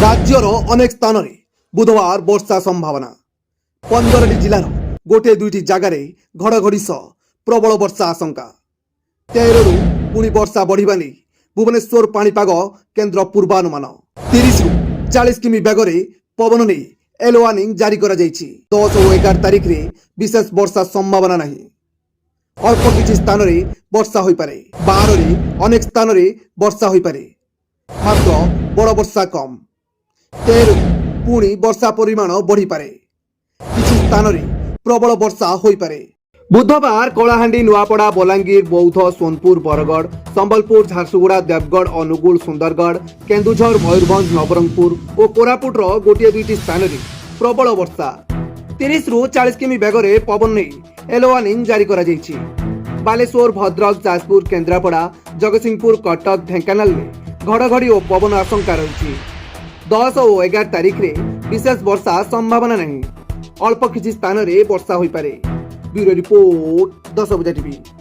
राज्यर अनेक स्थान में बुधवार वर्षा संभावना 15 जिलार गोटे दुईटी जगार घड़घड़ी सह प्रबल वर्षा आशंका 13 रु पुणी वर्षा बढ़िबा नहीं भुवनेश्वर पाणीपाग केन्द्र पूर्वानुमान 30 रु 40 किमी बेगर पवन नहीं येलो वार्निंग जारी करा जायछि। 10 और 11 तारिख रे विशेष वर्षा संभावना नहीं। अल्प किछि स्थान रे वर्षा होई पारे। 12 रे अनेक स्थान रे वर्षा होई पारे मात्र बड़ वर्षा कम। 13 पुणी वर्षा परिमाण बढ़ी पारे किछि स्थान रे प्रबल वर्षा होई पारे। बुधवार कलाहांडी नुआपड़ा बलांगीर बौद्ध सोनपुर बरगढ़ संबलपुर झारसुगुड़ा देवगढ़ अनुगुल सुंदरगढ़ केन्दुझर मयूरभंज नवरंगपुर और कोरापुटर गोटे दुईटी स्थान में प्रबल वर्षा 30 रु 40 किमी बेगर पवन नहीं येलो वार्निंग जारी करा जायछि। बालेश्वर भद्रक जाजपुर केन्द्रापड़ा जगतसिंहपुर कटक ढेंकानाल में घड़घड़ी और पवन आशंका रही। 10 और 11 तारिख रे विशेष वर्षा संभावना नहीं। अल्प किछि स्थान रे वर्षा होई पारे। ब्यूरो रिपोर्ट 10 बजे टीवी।